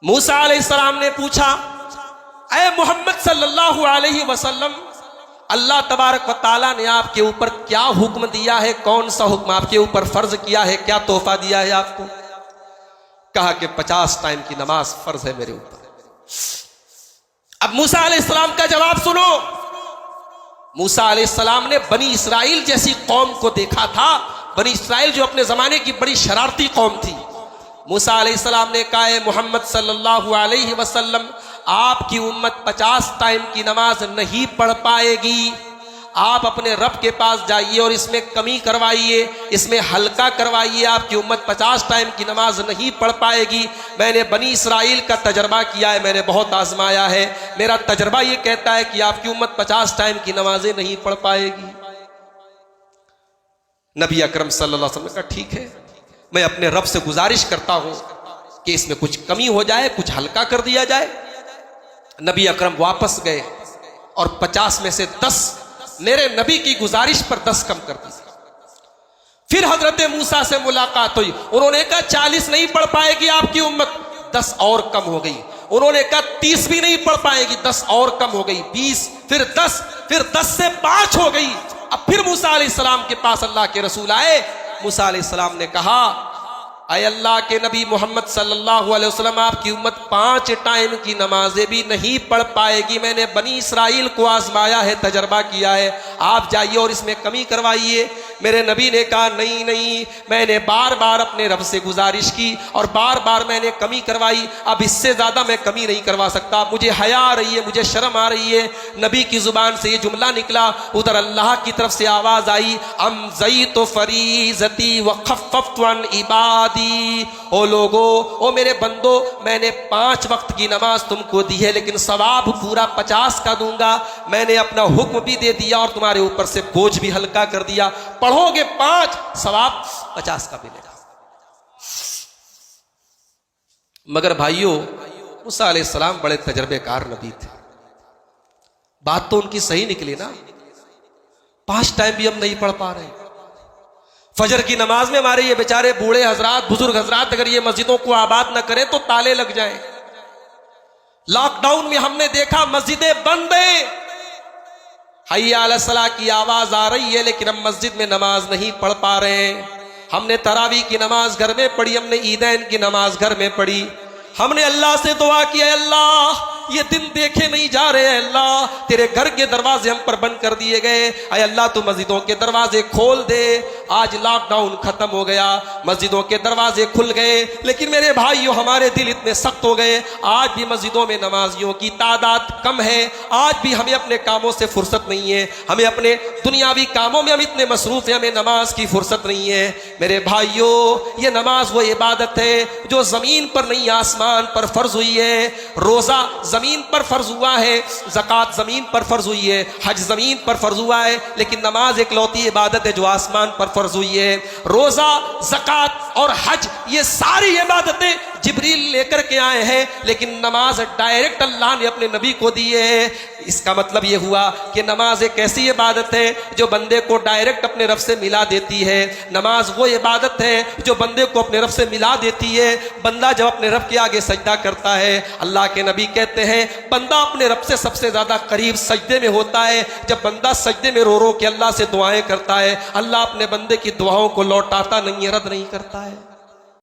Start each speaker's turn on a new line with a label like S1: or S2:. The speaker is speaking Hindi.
S1: मूसा अलैहिस्सलाम ने पूछा, ऐ मोहम्मद सल्लल्लाहु अलैहि वसल्लम, अल्लाह तबारक व तआला ने आपके ऊपर क्या हुक्म दिया है, कौन सा हुक्म आपके ऊपर फर्ज किया है, क्या तोहफा दिया है आपको? कहा कि 50 टाइम की नमाज फर्ज है मेरे ऊपर। अब मूसा अलैहिस्सलाम का जवाब सुनो। मूसा अलैहिस्सलाम ने बनी इसराइल जैसी कौम को देखा था, बनी इसराइल जो अपने जमाने की बड़ी शरारती कौम थी। मूसा अलैहिस्सलाम ने कहा, मोहम्मद सल्लल्लाहु अलैहि वसल्लम, आपकी उम्मत 50 टाइम की नमाज नहीं पढ़ पाएगी। आप अपने रब के पास जाइए और इसमें कमी करवाइए, इसमें हल्का करवाइए। आपकी उम्मत 50 टाइम की नमाज नहीं पढ़ पाएगी। मैंने बनी इसराइल का तजर्बा किया है, मैंने बहुत आजमाया है। मेरा तजर्बा ये कहता है कि आपकी उम्मत 50 टाइम की नमाजें नहीं पढ़ पाएगी। नबी अकरम सल्लल्लाहु अलैहि वसल्लम ने कहा, ठीक है, मैं अपने रब से गुजारिश करता हूं कि इसमें कुछ कमी हो जाए, कुछ हल्का कर दिया जाए। नबी अकरम वापस गए और 50 में से 10 मेरे नबी की गुजारिश पर 10 कम कर दी। फिर हजरत मूसा से मुलाकात हुई, उन्होंने कहा 40 नहीं पढ़ पाएगी आपकी उम्मत, 10 और कम हो गई। उन्होंने कहा 30 भी नहीं पढ़ पाएगी, 10 और कम हो गई, 20, फिर 10, फिर 10 से 5 हो गई। अब फिर मूसा अलैहिस्सलाम के पास अल्लाह के रसूल आए। मूसा अलैहिस्सलाम ने कहा, अय अल्लाह के नबी मोहम्मद सल्लल्लाहु अलैहि वसल्लम, आपकी उम्मत 5 टाइम की नमाजें भी नहीं पढ़ पाएगी। मैंने बनी इसराइल को आजमाया है, तजर्बा किया है, आप जाइए और इसमें कमी करवाइए। मेरे नबी ने कहा, नहीं नहीं, मैंने बार बार अपने रब से गुजारिश की और बार बार मैंने कमी करवाई, अब इससे ज़्यादा मैं कमी नहीं करवा सकता। मुझे हया आ रही है, मुझे शर्म आ रही है। नबी की ज़ुबान से ये जुमला निकला, उधर अल्लाह की तरफ से आवाज़ आई, अमज़यतु फरीज़ती व खफ़फ़्तु अन इबादी। ओ लोगो, ओ मेरे बंदो, मैंने 5 वक्त की नमाज तुमको दी है, लेकिन सवाब पूरा 50 का दूंगा। मैंने अपना हुक्म भी दे दिया और तुम्हारे ऊपर से बोझ भी हल्का कर दिया। पढ़ोगे 5, सवाब 50 का मिलेगा। मगर भाइयों, मूसा अलैहिस्सलाम बड़े तजर्बेकार नबी थे। बात तो उनकी सही निकली ना, 5 टाइम भी हम नहीं पढ़ पा रहे। फजर की नमाज में हमारे ये बेचारे बूढ़े हजरात, बुजुर्ग हजरात अगर ये मस्जिदों को आबाद न करें तो ताले लग जाएं। लॉकडाउन में हमने देखा मस्जिदें बंद हैं, हय्या अला सलाह की आवाज आ रही है, लेकिन हम मस्जिद में नमाज नहीं पढ़ पा रहे हैं। हमने तरावी की नमाज घर में पढ़ी, हमने ईदैन की नमाज घर में पढ़ी। हमने अल्लाह से दुआ की, अल्लाह ये दिन देखे नहीं जा रहे हैं, अल्लाह तेरे घर के दरवाजे हम पर बंद कर दिए गए, अय अल्लाह तू मस्जिदों के दरवाजे खोल दे। आज लॉकडाउन खत्म हो गया, मस्जिदों के दरवाजे खुल गए, लेकिन मेरे भाइयों हमारे दिल इतने सख्त हो गए। आज भी मस्जिदों में नमाजियों की तादाद कम है। आज भी हमें अपने कामों से फुर्सत नहीं है, हमें अपने दुनियावी कामों में हम इतने मसरूफ हैं, हमें नमाज की फुर्सत नहीं है। मेरे भाइयों, ये नमाज वो इबादत है जो जमीन पर नहीं आसमान पर फर्ज हुई है। रोजा जमीन पर फर्ज हुआ है, ज़कात जमीन पर फर्ज हुई है, हज जमीन पर फर्ज हुआ है, लेकिन नमाज एक लौती इबादत है जो आसमान पर फर्ज हुई है। रोजा, ज़कात और हज ये सारी इबादतें जिब्रील लेकर के आए हैं, लेकिन नमाज डायरेक्ट अल्लाह ने अपने नबी को दी है। इसका मतलब ये हुआ कि नमाज एक ऐसी इबादत है जो बंदे को डायरेक्ट अपने रब से मिला देती है। नमाज वो इबादत है जो बंदे को अपने रब से मिला देती है। बंदा जब अपने रब के आगे सजदा करता है, अल्लाह के नबी कहते हैं बंदा अपने रब से सबसे ज्यादा करीब सजदे में होता है जब बंदा सजदे में रो रो के अल्लाह से दुआएं करता है। अल्लाह अपने बंदे की दुआओं को लौटाता नहीं है, रद्द नहीं करता है।